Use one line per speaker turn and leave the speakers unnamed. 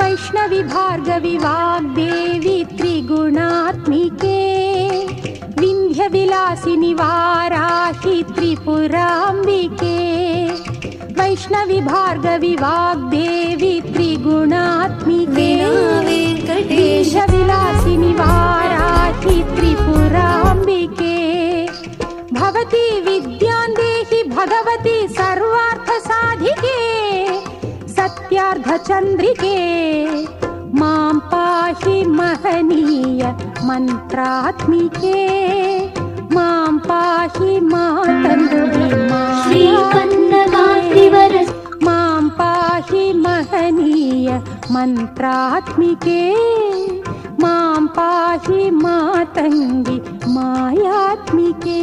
वैष्णवी भार्गवी वाग्देवी त्रिगुणात्मिके विन्ध्यविलासिनि वाराहि त्रिपुराम्बिके वैष्णवी भार्गवी वाग्देवी त्रिगुणात्मिके विन्ध्यविलासिनि वाराहि त्रिपुराम्बिके भवती विद्यां देहि भगवती सर्वार्थसाधिके सत्यार्धचन्द्रिके मां पाहि महनीय मन्त्रात्मिके मां पाहि मातङ्गी मां पाहि महनीय मन्त्रात्मिके मां पाहि मातङ्गी मायात्मिके।